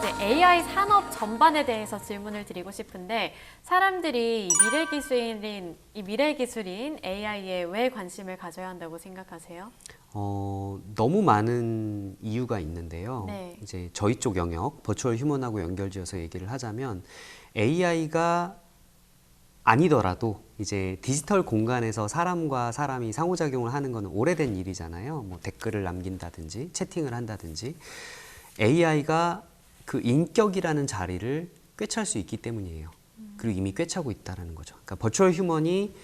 이제 AI 산업 전반에 대해서 질문을 드리고 싶은데 사람들이 이 미래 기술인 AI에 왜 관심을 가져야 한다고 생각하세요? 너무 많은 이유가 있는데요. 네. 이제 저희 쪽 영역, 버추얼 휴먼하고 연결지어서 얘기를 하자면 AI가 아니더라도 이제 디지털 공간에서 사람과 사람이 상호작용을 하는 것은 오래된 일이잖아요. 뭐 댓글을 남긴다든지 채팅을 한다든지 AI가 그 인격이라는 자리를 꿰찰 수 있기 때문이에요. 그리고 이미 꿰차고 있다는 거죠. 그러니까 버추얼 휴먼이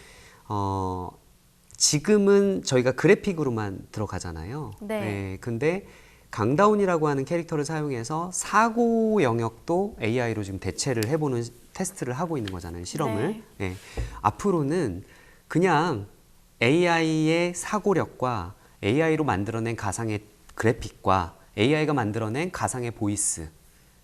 지금은 저희가 그래픽으로만 들어가잖아요. 네. 근데 강다운이라고 하는 캐릭터를 사용해서 사고 영역도 AI로 지금 대체를 해보는 테스트를 하고 있는 거잖아요. 실험을. 네. 앞으로는 그냥 AI의 사고력과 AI로 만들어낸 가상의 그래픽과 AI가 만들어낸 가상의 보이스,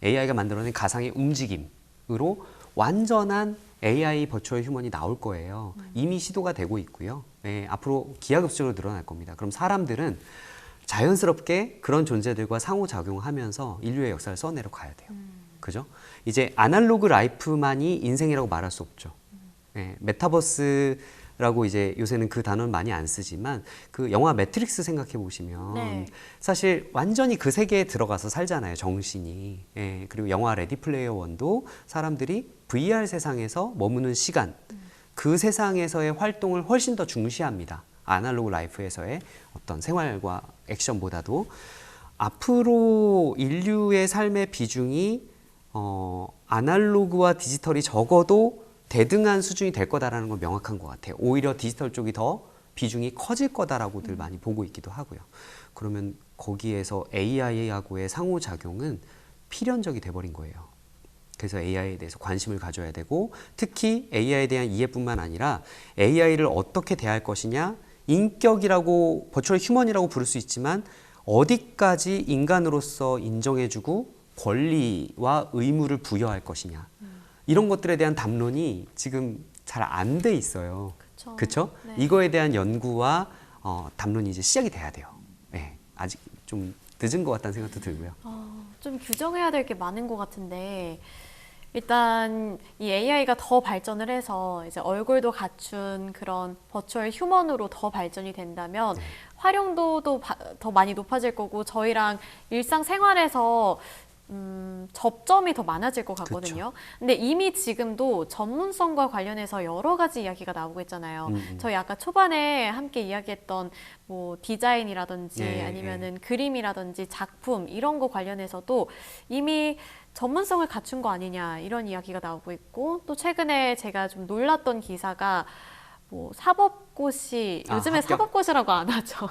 AI가 만들어낸 가상의 움직임으로 완전한 AI 버추얼 휴먼이 나올 거예요. 이미 시도가 되고 있고요. 앞으로 기하급수적으로 늘어날 겁니다. 그럼 사람들은 자연스럽게 그런 존재들과 상호작용하면서 인류의 역사를 써내려 가야 돼요. 그죠? 이제 아날로그 라이프만이 인생이라고 말할 수 없죠. 메타버스라고 이제 요새는 그 단어는 많이 안 쓰지만 그 영화 매트릭스 생각해 보시면 네. 사실 완전히 그 세계에 들어가서 살잖아요, 정신이. 그리고 영화 레디 플레이어 원도 사람들이 VR 세상에서 머무는 시간, 그 세상에서의 활동을 훨씬 더 중시합니다. 아날로그 라이프에서의 어떤 생활과 액션보다도. 앞으로 인류의 삶의 비중이 아날로그와 디지털이 적어도 대등한 수준이 될 거다라는 건 명확한 것 같아요. 오히려 디지털 쪽이 더 비중이 커질 거다라고들 많이 보고 있기도 하고요. 그러면 거기에서 AI하고의 상호작용은 필연적이 돼버린 거예요. 그래서 AI에 대해서 관심을 가져야 되고, 특히 AI에 대한 이해뿐만 아니라 AI를 어떻게 대할 것이냐, 인격이라고 버추얼 휴먼이라고 부를 수 있지만 어디까지 인간으로서 인정해주고 권리와 의무를 부여할 것이냐, 이런 것들에 대한 담론이 지금 잘 안 돼 있어요. 그렇죠? 네. 이거에 대한 연구와 담론이 이제 시작이 돼야 돼요. 아직 좀 늦은 것 같다는 생각도 들고요. 좀 규정해야 될 게 많은 것 같은데 일단 이 AI가 더 발전을 해서 이제 얼굴도 갖춘 그런 버추얼 휴먼으로 더 발전이 된다면 활용도도 더 많이 높아질 거고 저희랑 일상생활에서 접점이 더 많아질 것 같거든요. 근데 이미 지금도 전문성과 관련해서 여러 가지 이야기가 나오고 있잖아요. 저희 아까 초반에 함께 이야기했던 뭐 디자인이라든지 아니면은 그림이라든지 작품 이런 거 관련해서도 이미 전문성을 갖춘 거 아니냐 이런 이야기가 나오고 있고, 또 최근에 제가 좀 놀랐던 기사가 뭐 사법고시, 요즘에 합격. 사법고시라고 안 하죠.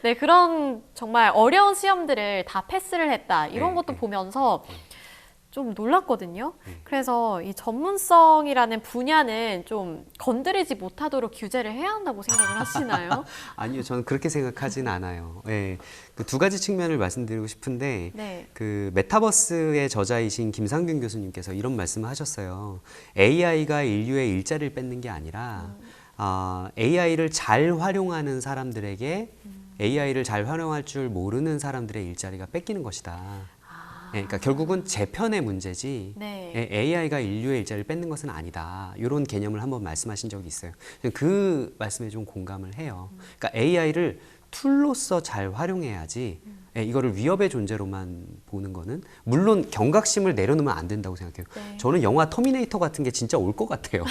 네, 그런 정말 어려운 시험들을 다 패스를 했다. 이런 것도 보면서 좀 놀랐거든요. 그래서 이 전문성이라는 분야는 좀 건드리지 못하도록 규제를 해야 한다고 생각을 하시나요? 아니요, 저는 그렇게 생각하진 않아요. 그 두 가지 측면을 말씀드리고 싶은데, 네. 그 메타버스의 저자이신 김상균 교수님께서 이런 말씀을 하셨어요. AI가 인류의 일자리를 뺏는 게 아니라 AI를 잘 활용하는 사람들에게 AI를 잘 활용할 줄 모르는 사람들의 일자리가 뺏기는 것이다. 그러니까 결국은 재편의 문제지 네. AI가 인류의 일자리를 뺏는 것은 아니다. 이런 개념을 한번 말씀하신 적이 있어요. 그 말씀에 좀 공감을 해요. 그러니까 AI를 툴로서 잘 활용해야지 이거를 위협의 존재로만 보는 거는, 물론 경각심을 내려놓으면 안 된다고 생각해요. 네. 저는 영화 터미네이터 같은 게 진짜 올 것 같아요.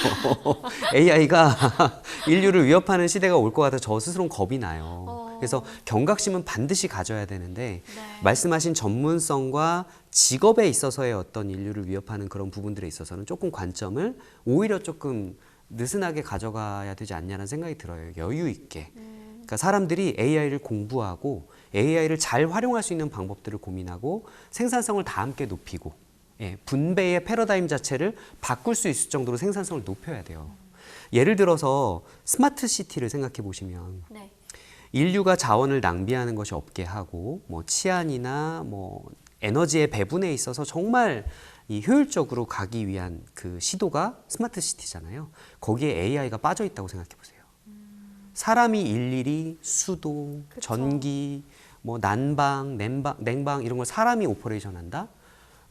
AI가 인류를 위협하는 시대가 올 것 같아서 저 스스로는 겁이 나요. 그래서 경각심은 반드시 가져야 되는데 말씀하신 전문성과 직업에 있어서의 어떤 인류를 위협하는 그런 부분들에 있어서는 조금 관점을 오히려 조금 느슨하게 가져가야 되지 않냐는 생각이 들어요. 여유 있게. 그러니까 사람들이 AI를 공부하고 AI를 잘 활용할 수 있는 방법들을 고민하고 생산성을 다 함께 높이고 분배의 패러다임 자체를 바꿀 수 있을 정도로 생산성을 높여야 돼요. 예를 들어서 스마트 시티를 생각해 보시면 네. 인류가 자원을 낭비하는 것이 없게 하고 뭐 치안이나 뭐 에너지의 배분에 있어서 정말 이 효율적으로 가기 위한 그 시도가 스마트 시티잖아요. 거기에 AI가 빠져 있다고 생각해 보세요. 사람이 일일이 수도, 그쵸. 전기, 뭐 난방, 냉방 이런 걸 사람이 오퍼레이션 한다?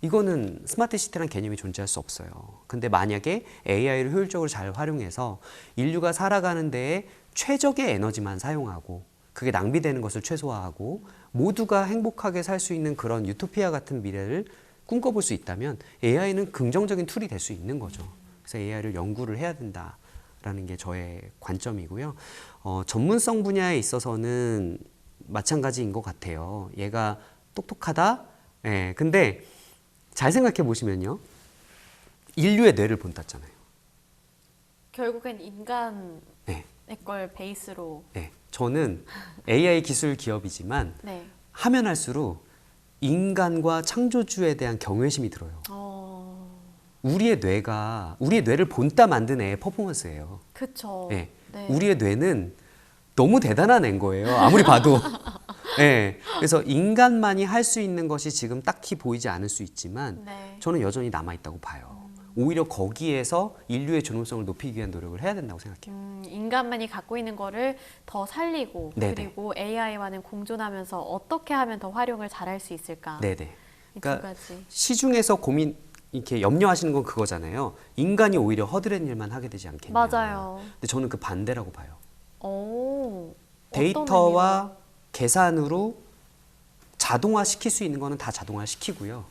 이거는 스마트 시티라는 개념이 존재할 수 없어요. 근데 만약에 AI를 효율적으로 잘 활용해서 인류가 살아가는 데에 최적의 에너지만 사용하고 그게 낭비되는 것을 최소화하고 모두가 행복하게 살 수 있는 그런 유토피아 같은 미래를 꿈꿔볼 수 있다면 AI는 긍정적인 툴이 될 수 있는 거죠. 그래서 AI를 연구를 해야 된다라는 게 저의 관점이고요. 전문성 분야에 있어서는 마찬가지인 것 같아요. 얘가 똑똑하다? 예, 근데 잘 생각해 보시면요. 인류의 뇌를 본땄잖아요. 결국엔 인간의 네. 걸 베이스로. 네. 저는 AI 기술 기업이지만 네. 하면 할수록 인간과 창조주에 대한 경외심이 들어요. 우리의 뇌를 본따 만든 애의 퍼포먼스예요. 그쵸. 네. 네. 우리의 뇌는 너무 대단한 애인 거예요. 아무리 봐도. 네. 그래서 인간만이 할 수 있는 것이 지금 딱히 보이지 않을 수 있지만 네. 저는 여전히 남아있다고 봐요. 오히려 거기에서 인류의 존엄성을 높이기 위한 노력을 해야 된다고 생각해요. 인간만이 갖고 있는 거를 더 살리고 네네. 그리고 AI와는 공존하면서 어떻게 하면 더 활용을 잘할 수 있을까? 네네. 이 두 그러니까 가지. 시중에서 이렇게 염려하시는 건 그거잖아요. 인간이 오히려 허드렛 일만 하게 되지 않겠냐. 맞아요. 근데 저는 그 반대라고 봐요. 오, 데이터와 계산으로 자동화 시킬 수 있는 거는 다 자동화 시키고요.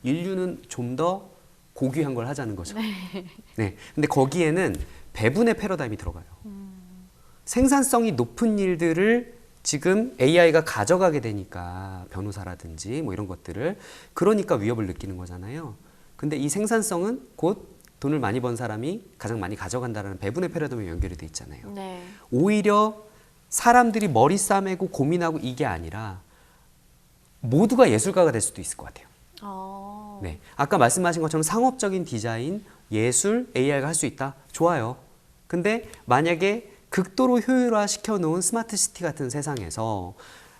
인류는 좀 더 고귀한 걸 하자는 거죠. 네. 근데 거기에는 배분의 패러다임이 들어가요. 생산성이 높은 일들을 지금 AI가 가져가게 되니까 변호사라든지 뭐 이런 것들을 그러니까 위협을 느끼는 거잖아요. 근데 이 생산성은 곧 돈을 많이 번 사람이 가장 많이 가져간다는 배분의 패러다임에 연결이 돼 있잖아요. 네. 오히려 사람들이 머리 싸매고 고민하고 이게 아니라 모두가 예술가가 될 수도 있을 것 같아요. 네. 아까 말씀하신 것처럼 상업적인 디자인, 예술, AI가 할 수 있다? 좋아요. 근데 만약에 극도로 효율화 시켜놓은 스마트 시티 같은 세상에서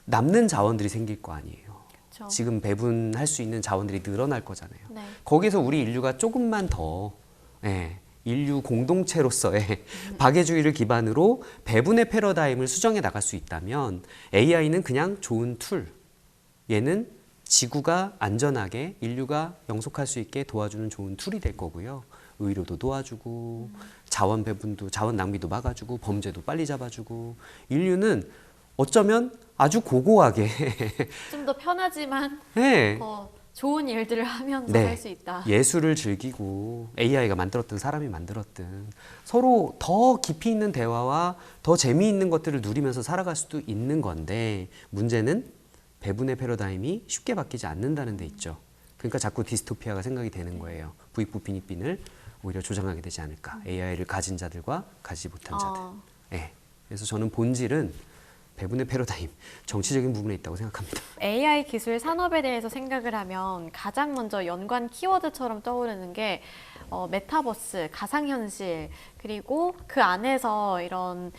남는 자원들이 생길 거 아니에요. 그쵸. 지금 배분할 수 있는 자원들이 늘어날 거잖아요. 네. 거기서 우리 인류가 조금만 더 인류 공동체로서의 박애주의를 기반으로 배분의 패러다임을 수정해 나갈 수 있다면 AI는 그냥 좋은 툴, 얘는 지구가 안전하게 인류가 영속할 수 있게 도와주는 좋은 툴이 될 거고요. 의료도 도와주고 자원 배분도 자원 낭비도 막아주고 범죄도 빨리 잡아주고 인류는 어쩌면 아주 고고하게 좀 더 편하지만 네. 더 좋은 일들을 하면서 네. 할 수 있다. 예술을 즐기고 AI가 만들었든 사람이 만들었든 서로 더 깊이 있는 대화와 더 재미있는 것들을 누리면서 살아갈 수도 있는 건데 문제는 배분의 패러다임이 쉽게 바뀌지 않는다는 데 있죠. 그러니까 자꾸 디스토피아가 생각이 되는 거예요. 부익부 빈익빈을 오히려 조장하게 되지 않을까. AI를 가진 자들과 가지지 못한 자들. 네. 그래서 저는 본질은 배분의 패러다임, 정치적인 부분에 있다고 생각합니다. AI 기술 산업에 대해서 생각을 하면 가장 먼저 연관 키워드처럼 떠오르는 게 메타버스, 가상현실, 그리고 그 안에서 이런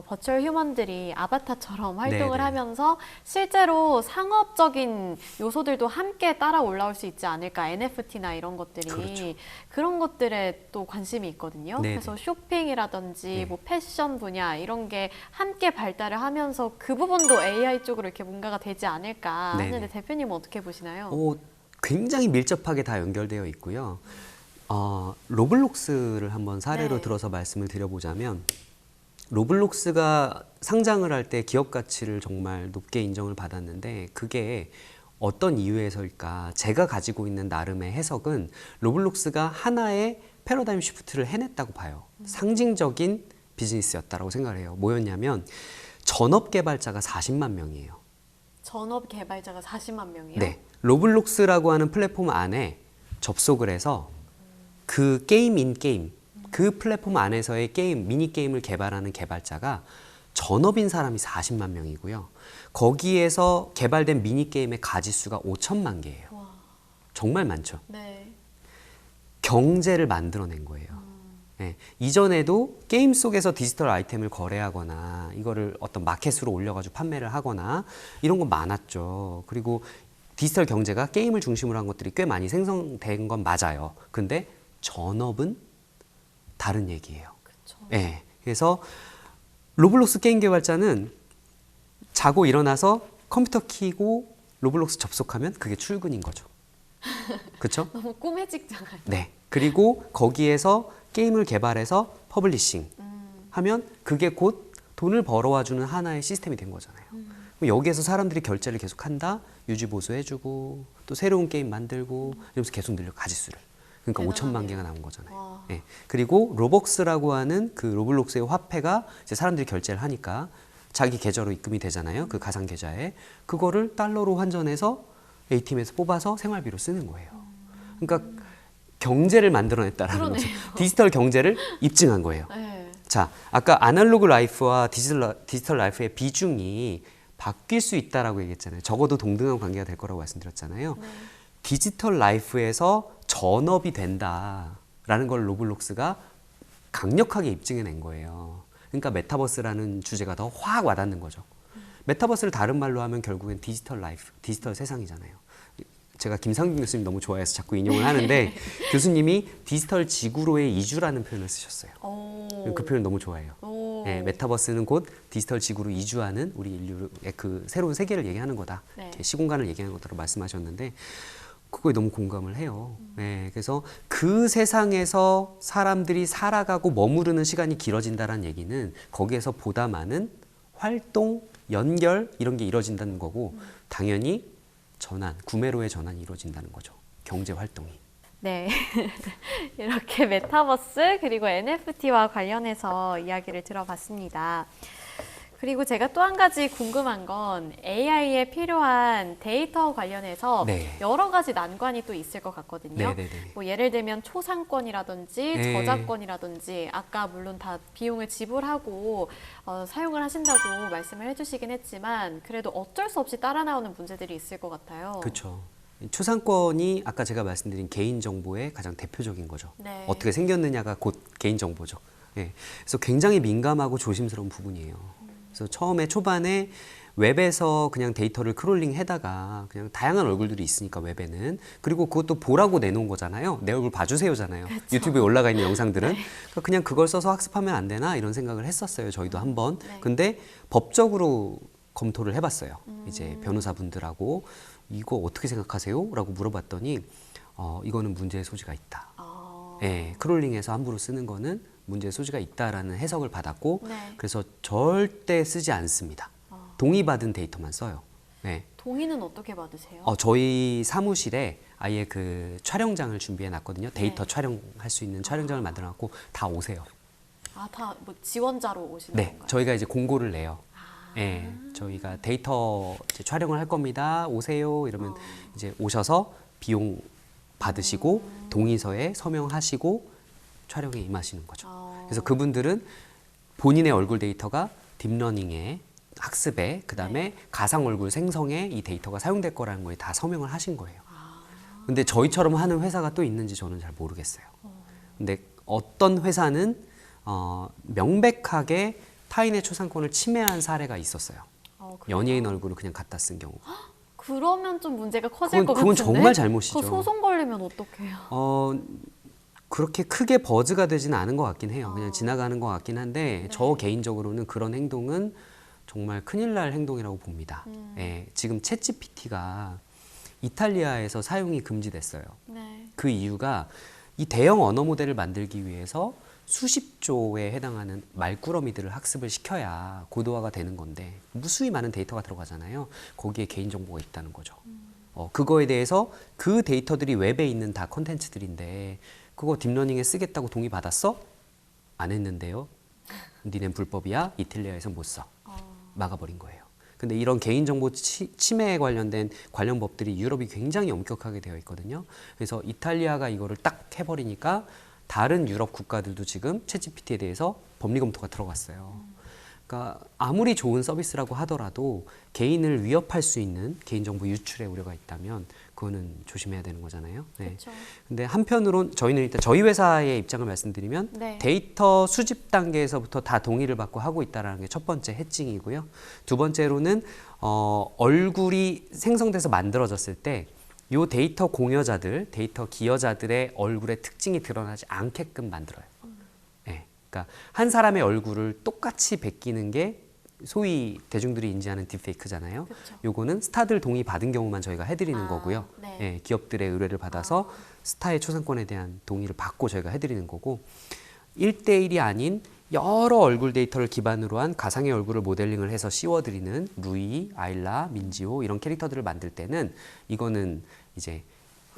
버추얼 휴먼들이 아바타처럼 활동을 네네. 하면서 실제로 상업적인 요소들도 함께 따라 올라올 수 있지 않을까. NFT나 이런 것들이. 그렇죠. 그런 것들에 또 관심이 있거든요. 네네. 그래서 쇼핑이라든지 네. 뭐 패션 분야 이런 게 함께 발달을 하면서 그 부분도 AI 쪽으로 이렇게 뭔가가 되지 않을까 하는데 네네. 대표님은 어떻게 보시나요? 굉장히 밀접하게 다 연결되어 있고요. 로블록스를 한번 사례로 네. 들어서 말씀을 드려보자면 로블록스가 상장을 할 때 기업 가치를 정말 높게 인정을 받았는데 그게 어떤 이유에서일까? 제가 가지고 있는 나름의 해석은 로블록스가 하나의 패러다임 시프트를 해냈다고 봐요. 상징적인 비즈니스였다라고 생각을 해요. 뭐였냐면 전업 개발자가 40만 명이에요. 전업 개발자가 40만 명이요? 네. 로블록스라고 하는 플랫폼 안에 접속을 해서 그 게임 인 게임, 그 플랫폼 안에서의 게임, 미니 게임을 개발하는 개발자가 전업인 사람이 40만 명이고요. 거기에서 개발된 미니 게임의 가지수가 5천만 개예요. 와. 정말 많죠. 네. 경제를 만들어낸 거예요. 네. 이전에도 게임 속에서 디지털 아이템을 거래하거나 이거를 어떤 마켓으로 올려가지고 판매를 하거나 이런 건 많았죠. 그리고 디지털 경제가 게임을 중심으로 한 것들이 꽤 많이 생성된 건 맞아요. 근데 전업은 다른 얘기예요. 그쵸. 네. 그래서 로블록스 게임 개발자는 자고 일어나서 컴퓨터 켜고 로블록스 접속하면 그게 출근인 거죠. 그쵸? 너무 꿈의 직장 아니에요? 네. 그리고 거기에서 게임을 개발해서 퍼블리싱 하면 그게 곧 돈을 벌어와주는 하나의 시스템이 된 거잖아요. 여기에서 사람들이 결제를 계속 한다, 유지 보수해주고 또 새로운 게임 만들고 이러면서 계속 늘려 가지수를. 그러니까 대단하네요. 5천만 개가 나온 거잖아요. 와. 예. 그리고 로벅스라고 하는 그 로블록스의 화폐가 이제 사람들이 결제를 하니까 자기 계좌로 입금이 되잖아요. 그 가상 계좌에 그거를 달러로 환전해서 ATM에서 뽑아서 생활비로 쓰는 거예요. 그러니까 경제를 만들어냈다라는 거죠. 그러네요. 디지털 경제를 입증한 거예요. 네. 자, 아까 아날로그 라이프와 디지털 라이프의 비중이 바뀔 수 있다라고 얘기했잖아요. 적어도 동등한 관계가 될 거라고 말씀드렸잖아요. 네. 디지털 라이프에서 전업이 된다라는 걸 로블록스가 강력하게 입증해낸 거예요. 그러니까 메타버스라는 주제가 더 확 와닿는 거죠. 메타버스를 다른 말로 하면 결국엔 디지털 라이프, 디지털 세상이잖아요. 제가 김상균 교수님 너무 좋아해서 자꾸 인용을 하는데 교수님이 디지털 지구로의 이주라는 표현을 쓰셨어요. 오. 그 표현 너무 좋아해요. 오. 네, 메타버스는 곧 디지털 지구로 이주하는 우리 인류의 그 새로운 세계를 얘기하는 거다. 네. 시공간을 얘기하는 거다라고 말씀하셨는데 그거에 너무 공감을 해요. 네, 그래서 그 세상에서 사람들이 살아가고 머무르는 시간이 길어진다는 얘기는 거기에서 보다 많은 활동, 연결 이런 게 이루어진다는 거고 당연히 전환, 구매로의 전환이 이루어진다는 거죠. 경제 활동이. 네. 이렇게 메타버스 그리고 NFT와 관련해서 이야기를 들어봤습니다. 그리고 제가 또 한 가지 궁금한 건 AI에 필요한 데이터 관련해서 네. 여러 가지 난관이 또 있을 것 같거든요. 네네네. 뭐 예를 들면 초상권이라든지 네. 저작권이라든지 아까 물론 다 비용을 지불하고 사용을 하신다고 말씀을 해주시긴 했지만 그래도 어쩔 수 없이 따라 나오는 문제들이 있을 것 같아요. 그렇죠. 초상권이 아까 제가 말씀드린 개인 정보의 가장 대표적인 거죠. 네. 어떻게 생겼느냐가 곧 개인 정보죠. 예. 그래서 굉장히 민감하고 조심스러운 부분이에요. 그래서 처음에 초반에 웹에서 그냥 데이터를 크롤링 해다가 그냥 다양한 얼굴들이 있으니까 웹에는 그리고 그것도 보라고 내놓은 거잖아요. 내 얼굴 봐주세요잖아요. 그쵸. 유튜브에 올라가 있는 영상들은 네. 그러니까 그냥 그걸 써서 학습하면 안 되나 이런 생각을 했었어요. 저희도 한번. 네. 근데 법적으로 검토를 해봤어요. 이제 변호사분들하고 이거 어떻게 생각하세요? 라고 물어봤더니 이거는 문제의 소지가 있다. 예, 크롤링해서 함부로 쓰는 거는 문제의 소지가 있다라는 해석을 받았고 네. 그래서 절대 쓰지 않습니다. 동의받은 데이터만 써요. 네. 동의는 어떻게 받으세요? 저희 사무실에 아예 그 촬영장을 준비해 놨거든요. 데이터 네. 촬영할 수 있는 촬영장을 만들어 놨고 다 오세요. 아, 다 뭐 지원자로 오시는 네, 건가요? 저희가 이제 공고를 내요. 예, 저희가 데이터 이제 촬영을 할 겁니다. 오세요. 이러면 이제 오셔서 비용 받으시고 동의서에 서명하시고 촬영에 임하시는 거죠. 그래서 그분들은 본인의 얼굴 데이터가 딥러닝에 학습에 그다음에 가상 얼굴 생성에 이 데이터가 사용될 거라는 거에 다 서명을 하신 거예요. 근데 저희처럼 하는 회사가 또 있는지 저는 잘 모르겠어요. 근데 어떤 회사는 명백하게 타인의 초상권을 침해한 사례가 있었어요. 그래요? 연예인 얼굴을 그냥 갖다 쓴 경우. 그러면 좀 문제가 커질 것 그건 같은데? 정말 잘못이죠. 그거 소송 걸리면 어떡해요? 그렇게 크게 버즈가 되지는 않은 것 같긴 해요. 그냥 지나가는 것 같긴 한데 저 개인적으로는 그런 행동은 정말 큰일 날 행동이라고 봅니다. 예, 지금 챗GPT가 이탈리아에서 사용이 금지됐어요. 네. 그 이유가 이 대형 언어 모델을 만들기 위해서 수십 조에 해당하는 말꾸러미들을 학습을 시켜야 고도화가 되는 건데 무수히 많은 데이터가 들어가잖아요. 거기에 개인정보가 있다는 거죠. 그거에 대해서 그 데이터들이 웹에 있는 다 콘텐츠들인데 그거 딥러닝에 쓰겠다고 동의 받았어? 안 했는데요. 니넨 불법이야. 이탈리아에서 못 써. 막아버린 거예요. 근데 이런 개인정보 침해에 관련된 관련 법들이 유럽이 굉장히 엄격하게 되어 있거든요. 그래서 이탈리아가 이거를 딱 해버리니까 다른 유럽 국가들도 지금 챗GPT에 대해서 법리 검토가 들어갔어요. 그러니까 아무리 좋은 서비스라고 하더라도 개인을 위협할 수 있는 개인정보 유출의 우려가 있다면 그거는 조심해야 되는 거잖아요. 네. 그렇죠. 근데 한편으로는 저희는 일단 저희 회사의 입장을 말씀드리면 네. 데이터 수집 단계에서부터 다 동의를 받고 하고 있다는 게 첫 번째 해칭이고요. 두 번째로는 얼굴이 생성돼서 만들어졌을 때 이 데이터 공여자들, 데이터 기여자들의 얼굴의 특징이 드러나지 않게끔 만들어요. 네. 그러니까 한 사람의 얼굴을 똑같이 베끼는 게 소위 대중들이 인지하는 딥페이크잖아요. 그쵸. 요거는 스타들 동의 받은 경우만 저희가 해드리는 아, 거고요. 네. 예, 기업들의 의뢰를 받아서 스타의 초상권에 대한 동의를 받고 저희가 해드리는 거고 1대1이 아닌 여러 얼굴 데이터를 기반으로 한 가상의 얼굴을 모델링을 해서 씌워드리는 루이, 아일라, 민지호 이런 캐릭터들을 만들 때는 이거는 이제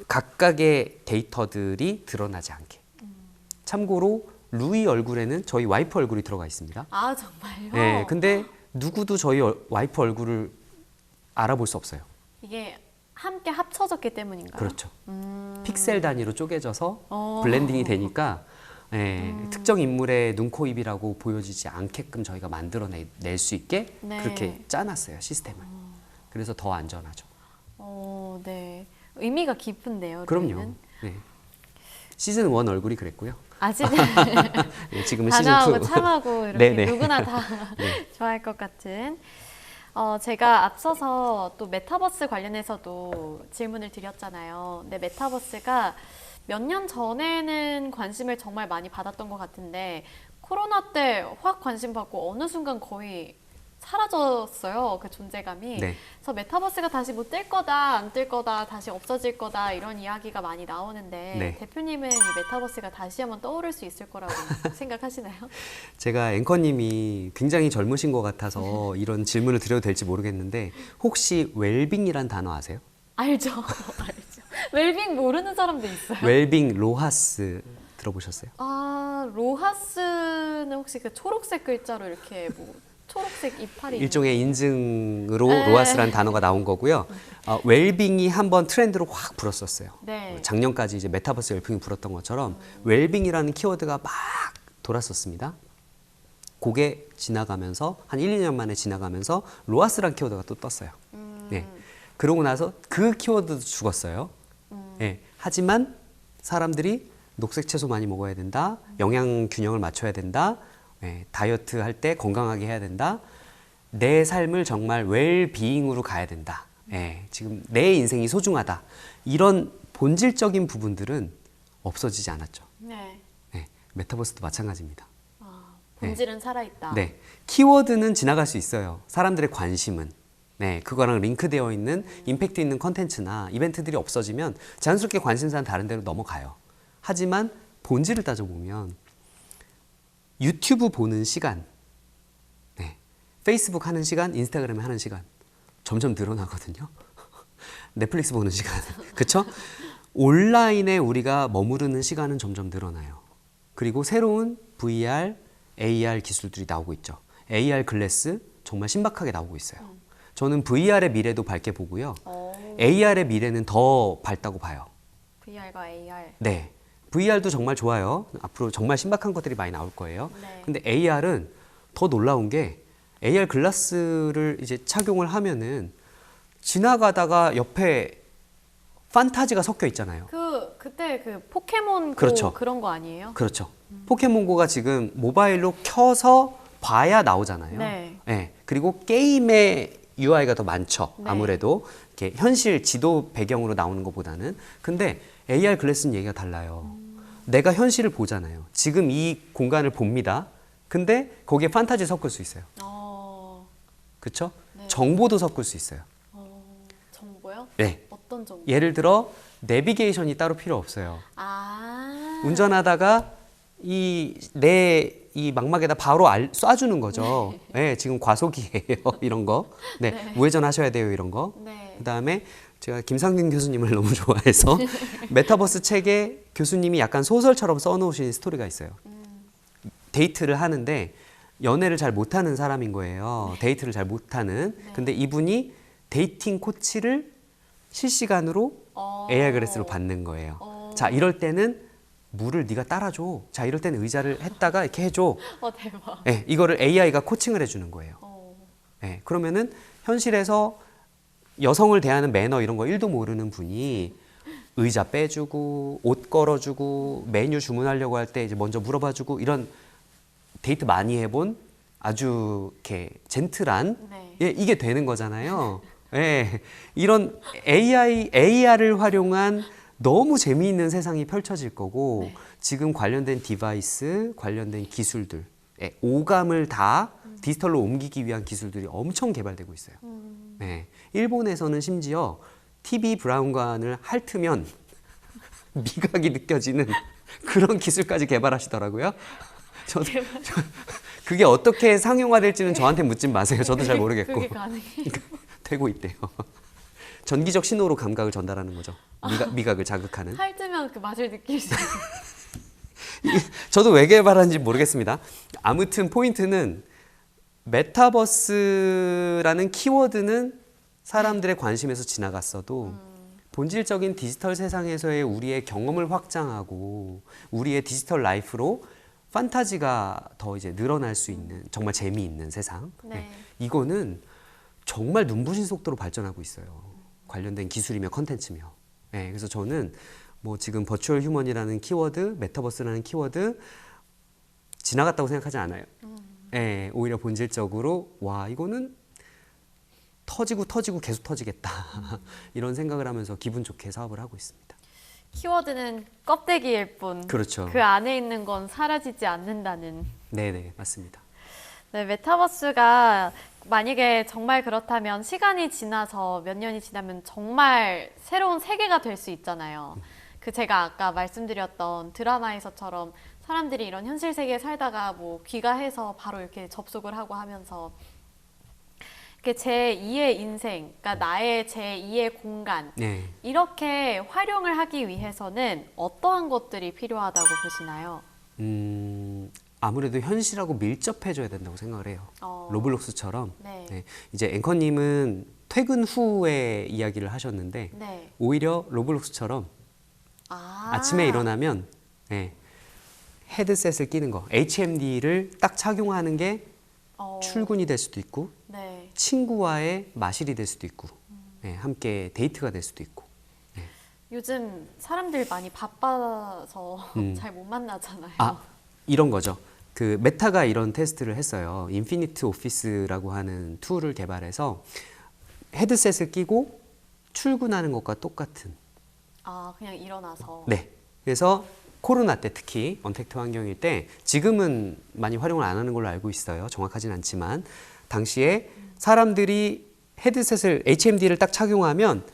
각각의 데이터들이 드러나지 않게. 참고로 루이 얼굴에는 저희 와이프 얼굴이 들어가 있습니다. 아, 정말요? 네, 근데 누구도 저희 와이프 얼굴을 알아볼 수 없어요. 이게 함께 합쳐졌기 때문인가요? 그렇죠. 픽셀 단위로 쪼개져서 어. 블렌딩이 되니까 예, 특정 인물의 눈, 코, 입이라고 보여지지 않게끔 저희가 만들어낼 수 있게 네. 그렇게 짜놨어요, 시스템을. 그래서 더 안전하죠. 네. 의미가 깊은데요. 그럼요. 루이는? 네. 시즌 1 얼굴이 그랬고요. 아직 예, 지금은 시즌 2. 단호하고 참하고 이렇게 네네. 누구나 다 좋아할 것 같은. 제가 앞서서 또 메타버스 관련해서도 질문을 드렸잖아요. 근데 메타버스가 몇 년 전에는 관심을 정말 많이 받았던 것 같은데 코로나 때 확 관심 받고 어느 순간 거의 사라졌어요. 그 존재감이. 네. 그래서 메타버스가 다시 뭐 뜰 거다, 안 뜰 거다, 다시 없어질 거다 이런 이야기가 많이 나오는데 네. 대표님은 이 메타버스가 다시 한번 떠오를 수 있을 거라고 생각하시나요? 제가 앵커님이 굉장히 젊으신 것 같아서 이런 질문을 드려도 될지 모르겠는데 혹시 웰빙이란 단어 아세요? 알죠, 알죠. 웰빙 모르는 사람도 있어요. 웰빙 로하스 들어보셨어요? 아, 로하스는 혹시 그 초록색 글자로 이렇게 뭐 초록색 이파리 일종의 인증으로 네. 로하스라는 단어가 나온 거고요. 웰빙이 한번 트렌드로 확 불었었어요. 네. 작년까지 이제 메타버스 열풍이 불었던 것처럼 웰빙이라는 키워드가 막 돌았었습니다. 그게 지나가면서 한 1, 2년 만에 지나가면서 로하스라는 키워드가 또 떴어요. 네. 그러고 나서 그 키워드도 죽었어요. 네. 하지만 사람들이 녹색 채소 많이 먹어야 된다. 영양 균형을 맞춰야 된다. 네. 다이어트 할 때 건강하게 해야 된다. 내 삶을 정말 웰비잉으로 가야 된다. 네. 지금 내 인생이 소중하다. 이런 본질적인 부분들은 없어지지 않았죠. 네. 네. 메타버스도 마찬가지입니다. 본질은 살아있다. 네. 키워드는 지나갈 수 있어요. 사람들의 관심은. 네. 그거랑 링크되어 있는 임팩트 있는 컨텐츠나 이벤트들이 없어지면 자연스럽게 관심사는 다른 데로 넘어가요. 하지만 본질을 따져보면 유튜브 보는 시간, 네. 페이스북 하는 시간, 인스타그램 하는 시간 점점 늘어나거든요. 넷플릭스 보는 시간, 그쵸? 온라인에 우리가 머무르는 시간은 점점 늘어나요. 그리고 새로운 VR, AR 기술들이 나오고 있죠. AR 글래스 정말 신박하게 나오고 있어요. 저는 VR의 미래도 밝게 보고요. AR의 미래는 더 밝다고 봐요. VR과 AR. 네. VR도 정말 좋아요. 앞으로 정말 신박한 것들이 많이 나올 거예요. 네. 근데 AR은 더 놀라운 게 AR 글라스를 이제 착용을 하면은 지나가다가 옆에 판타지가 섞여 있잖아요. 그때 그 포켓몬 고 그렇죠. 그런 거 아니에요? 그렇죠. 포켓몬고가 지금 모바일로 켜서 봐야 나오잖아요. 네. 네. 그리고 게임의 UI가 더 많죠. 네. 아무래도 이렇게 현실 지도 배경으로 나오는 것보다는. 근데 AR 글래스는 얘기가 달라요. 내가 현실을 보잖아요. 지금 이 공간을 봅니다. 근데 거기에 판타지 섞을 수 있어요. 그렇죠? 네. 정보도 섞을 수 있어요. 정보요? 네. 어떤 정보? 예를 들어 내비게이션이 따로 필요 없어요. 아. 운전하다가 이 망막에다 바로 쏴주는 거죠. 네. 지금 과속이에요. 이런 거. 네. 네. 우회전 하셔야 돼요. 이런 거. 네. 그다음에 제가 김상균 교수님을 너무 좋아해서 메타버스 책에 교수님이 약간 소설처럼 써놓으신 스토리가 있어요. 데이트를 하는데 연애를 잘 못하는 사람인 거예요. 데이트를 잘 못하는. 근데 이분이 데이팅 코치를 실시간으로 AR 글래스로 받는 거예요. 자, 이럴 때는 물을 네가 따라줘. 자, 이럴 때는 의자를 했다가 이렇게 해줘. 대박. 네, 이거를 AI가 코칭을 해주는 거예요. 네, 그러면은 현실에서 여성을 대하는 매너 이런 거 1도 모르는 분이 의자 빼주고 옷 걸어주고 메뉴 주문하려고 할 때 이제 먼저 물어봐주고 이런 데이트 많이 해본 아주 이렇게 젠틀한 네. 예, 이게 되는 거잖아요. 예, 이런 AR을 활용한 너무 재미있는 세상이 펼쳐질 거고 네. 지금 관련된 디바이스, 관련된 기술들, 오감을 다 디지털로 옮기기 위한 기술들이 엄청 개발되고 있어요. 네. 일본에서는 심지어 TV 브라운관을 핥으면 미각이 느껴지는 그런 기술까지 개발하시더라고요. 그게 어떻게 상용화될지는 저한테 묻지 마세요. 저도 잘 모르겠고. 그게 가능해요? 되고 있대요. 전기적 신호로 감각을 전달하는 거죠. 미각을 자극하는. 핥으면 그 맛을 느낄 수 있어요. 저도 왜 개발하는지 모르겠습니다. 아무튼 포인트는 메타버스라는 키워드는 사람들의 관심에서 지나갔어도 본질적인 디지털 세상에서의 우리의 경험을 확장하고 우리의 디지털 라이프로 판타지가 더 이제 늘어날 수 있는 정말 재미있는 세상. 네. 이거는 정말 눈부신 속도로 발전하고 있어요. 관련된 기술이며 컨텐츠며. 네, 그래서 저는 뭐 지금 버추얼 휴먼이라는 키워드, 메타버스라는 키워드 지나갔다고 생각하지 않아요. 네, 오히려 본질적으로 와 이거는 터지고 계속 터지겠다 이런 생각을 하면서 기분 좋게 사업을 하고 있습니다. 키워드는 껍데기일 뿐. 그렇죠. 그 안에 있는 건 사라지지 않는다는. 네네 맞습니다. 네, 메타버스가 만약에 정말 그렇다면 시간이 지나서 몇 년이 지나면 정말 새로운 세계가 될 수 있잖아요. 그 제가 아까 말씀드렸던 드라마에서처럼 사람들이 이런 현실 세계에 살다가 뭐 귀가해서 바로 이렇게 접속을 하고 하면서 이렇게 제2의 인생, 그러니까 나의 제2의 공간 네. 이렇게 활용을 하기 위해서는 어떠한 것들이 필요하다고 보시나요? 아무래도 현실하고 밀접해져야 된다고 생각을 해요. 로블록스처럼. 네. 네. 이제 앵커님은 퇴근 후에 이야기를 하셨는데 네. 오히려 로블록스처럼 아침에 일어나면 네, 헤드셋을 끼는 거, HMD를 딱 착용하는 게 출근이 될 수도 있고 네. 친구와의 마실이 될 수도 있고 네, 함께 데이트가 될 수도 있고. 요즘 사람들 많이 바빠서 잘 못 만나잖아요. 이런 거죠. 그 메타가 이런 테스트를 했어요. 인피니트 오피스라고 하는 툴을 개발해서 헤드셋을 끼고 출근하는 것과 똑같은. 그냥 일어나서. 네. 그래서 코로나 때 특히 언택트 환경일 때 지금은 많이 활용을 안 하는 걸로 알고 있어요. 정확하진 않지만 당시에 사람들이 헤드셋을 HMD를 딱 착용하면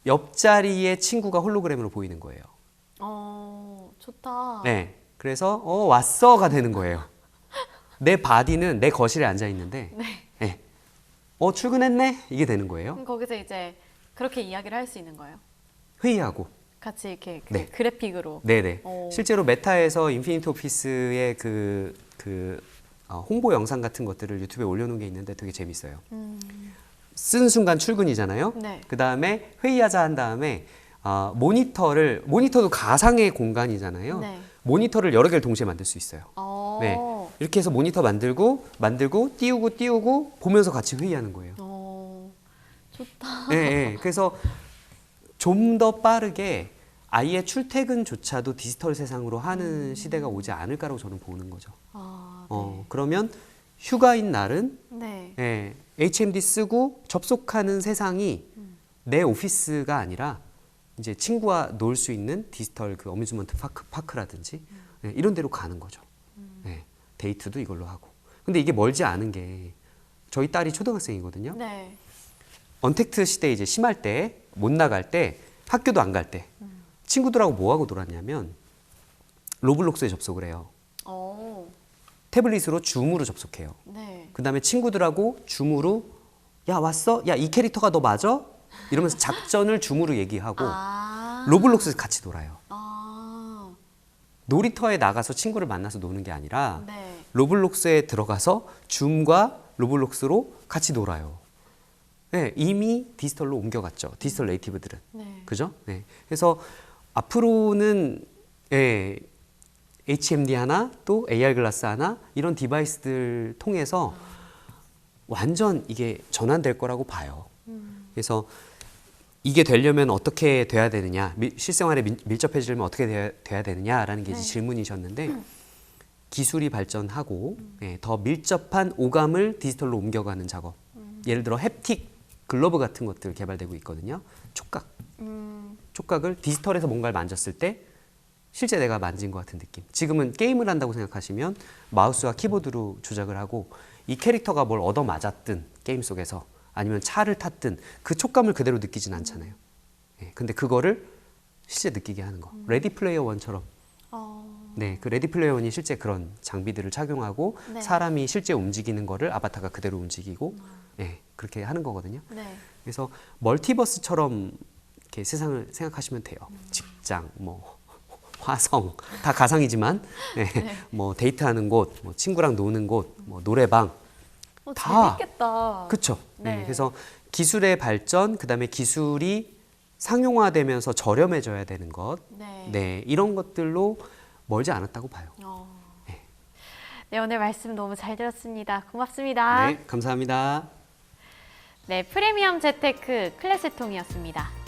옆자리에 친구가 홀로그램으로 보이는 거예요. 좋다. 네. 그래서 왔어가 되는 거예요. 내 바디는 내 거실에 앉아 있는데 네. 출근했네 이게 되는 거예요. 그럼 거기서 이제 그렇게 이야기를 할 수 있는 거예요? 회의하고 같이 이렇게 네. 그래픽으로. 네네. 실제로 메타에서 인피니트 오피스의 홍보 영상 같은 것들을 유튜브에 올려놓은 게 있는데 되게 재밌어요. 쓴 순간 출근이잖아요. 네. 그 다음에 회의하자 한 다음에 모니터도 가상의 공간이잖아요. 네. 모니터를 여러 개를 동시에 만들 수 있어요. 네. 이렇게 해서 모니터 만들고 띄우고 보면서 같이 회의하는 거예요. 좋다. 네, 네. 그래서 좀 더 빠르게 아예 출퇴근조차도 디지털 세상으로 하는 시대가 오지 않을까라고 저는 보는 거죠. 네. 그러면 휴가인 날은 네. HMD 쓰고 접속하는 세상이 내 오피스가 아니라 이제 친구와 놀 수 있는 디지털 그 어뮤즈먼트 파크라든지 네, 이런 데로 가는 거죠. 네, 데이트도 이걸로 하고. 근데 이게 멀지 않은 게 저희 딸이 초등학생이거든요. 네. 언택트 시대 이제 심할 때 못 나갈 때 학교도 안 갈 때 친구들하고 뭐 하고 놀았냐면 로블록스에 접속을 해요. 태블릿으로 줌으로 접속해요. 네. 그 다음에 친구들하고 줌으로 야 왔어? 야 이 캐릭터가 너 맞아? 이러면서 작전을 줌으로 얘기하고 로블록스에서 같이 놀아요. 놀이터에 나가서 친구를 만나서 노는 게 아니라 네. 로블록스에 들어가서 줌과 로블록스로 같이 놀아요. 네, 이미 디지털로 옮겨갔죠. 디지털 네이티브들은. 네. 그죠? 네. 그래서 앞으로는 HMD 하나 또 AR 글라스 하나 이런 디바이스들 통해서 완전 이게 전환될 거라고 봐요. 그래서 이게 되려면 어떻게 돼야 되느냐, 실생활에 밀접해지려면 어떻게 돼야 되느냐라는 게 이제 질문이셨는데 기술이 발전하고 더 밀접한 오감을 디지털로 옮겨가는 작업. 예를 들어 햅틱 글러브 같은 것들 개발되고 있거든요. 촉각을 디지털에서 뭔가를 만졌을 때 실제 내가 만진 것 같은 느낌. 지금은 게임을 한다고 생각하시면 마우스와 키보드로 조작을 하고 이 캐릭터가 뭘 얻어 맞았든 게임 속에서 아니면 차를 탔든 그 촉감을 그대로 느끼진 않잖아요. 예, 근데 그거를 실제 느끼게 하는 거. 레디 플레이어 원처럼. 네, 그 레디 플레이어 원이 실제 그런 장비들을 착용하고 네. 사람이 실제 움직이는 거를 아바타가 그대로 움직이고 예, 그렇게 하는 거거든요. 네. 그래서 멀티버스처럼 이렇게 세상을 생각하시면 돼요. 직장, 뭐 화성 다 가상이지만 예, 뭐 데이트하는 곳, 뭐 친구랑 노는 곳, 뭐 노래방 다 재밌겠다. 그렇죠. 네. 그래서 기술의 발전, 그다음에 기술이 상용화되면서 저렴해져야 되는 것, 네. 이런 것들로 멀지 않았다고 봐요. 네, 오늘 말씀 너무 잘 들었습니다. 고맙습니다. 네, 감사합니다. 네, 프리미엄 재테크 클래스통이었습니다.